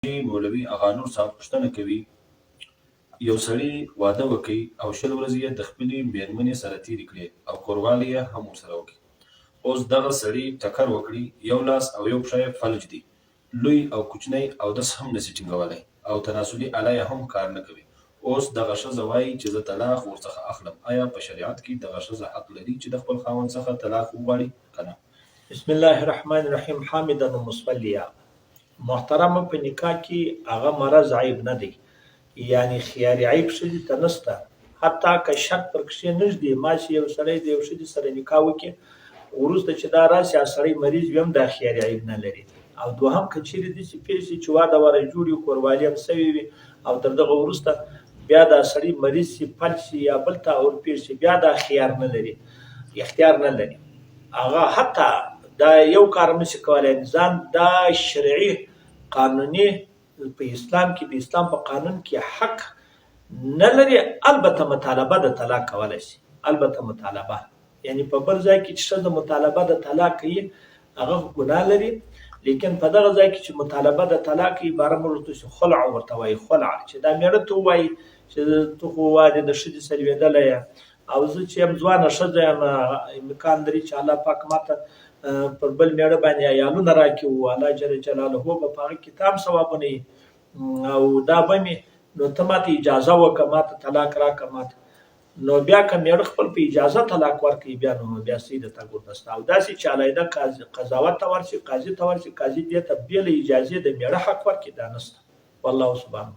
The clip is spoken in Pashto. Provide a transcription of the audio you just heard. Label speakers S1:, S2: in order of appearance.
S1: مولوي اغانور صاحب پوښتنه کوي یو سړی واده وکړي او 20 ورځې یې د خپلې مېرمنې سره تېرې کړې او کوروالی یې هم ورسره وکړي. اوس دغه سړي ټکر وکړي، یو لاس او یو پښه یې فلج دي، لوی او کوچنی اودس هم نشي ټینګولی او تناسلي آله یې هم کار نه کوي. اوس دغه ښځه وایي چې زه طلاق ورڅخه اخلم. آیا په شریعت کې دغه ښځه حق لري چې د خپل خاوند څخه طلاق وغواړي که نه؟
S2: بسم الله الرحمن الرحیم. حامدا ومصلیا. محترمه، په نکاح کې هغه مرض عیب نه دی، یعنی خیاري عیب ښځې ته نشته. حتی که شک پر کښې نږدې ما چې یو سړی د یو ښځې سره نکاح وکړي، وروسته چې دا راشي هغه سړی مریض وي هم دا خیاري عیب نه لري. او دوهم که چېرې داسې پېښ شي چې واده واره جوړ وي، کوروالي هم سوی وي او تر دغه وروسته بیا دا سړی مریض شي، فلج شي یا بل تعور پېښ شي، بیا دا خیار نه لري، اختیار نه لري. هغه حتی دا یو کار هم نشي کولی، ځان دا شرعي قانوني په اسلام کې د اسلام په قانون کې حق نه لري. البته مطالبه د طلاق کولی شي، البته مطالبه، یعنی په بل ځای کې چې ښځه مطالبه د طلاق کوي هغه ګناه لري، لیکن په دغه ځای کې چې مطالبه د طلاق کوي باره موږ ورته خلع ورته وایي. خلع چې دا مېړه ته ووایي چې ته خو وادي د ښځې سره لوېدلی یې او زه چې یم ځوانه ښځه یم، امکان لري چې الله پاک ماته پر بل مېړه باندې عیالونه راکړي او الله جل جلاله به په هغه کې ته هم ثوابونه وي او دا به مې نو ته ماته اجازه وکړه، ماته طلاق راکړه ماته. نو بیا که مېړه خپل په اجازه طلاق ورکوي بیا نو بیا صحیح د تګ ورنشته. او داسې چې علیحده قضاوت ته ورشي، قاضي ته ورشي، قاضي دې ته بې له اجازې د مېړه حق ورکړي، دا نشته. والله سبحانه.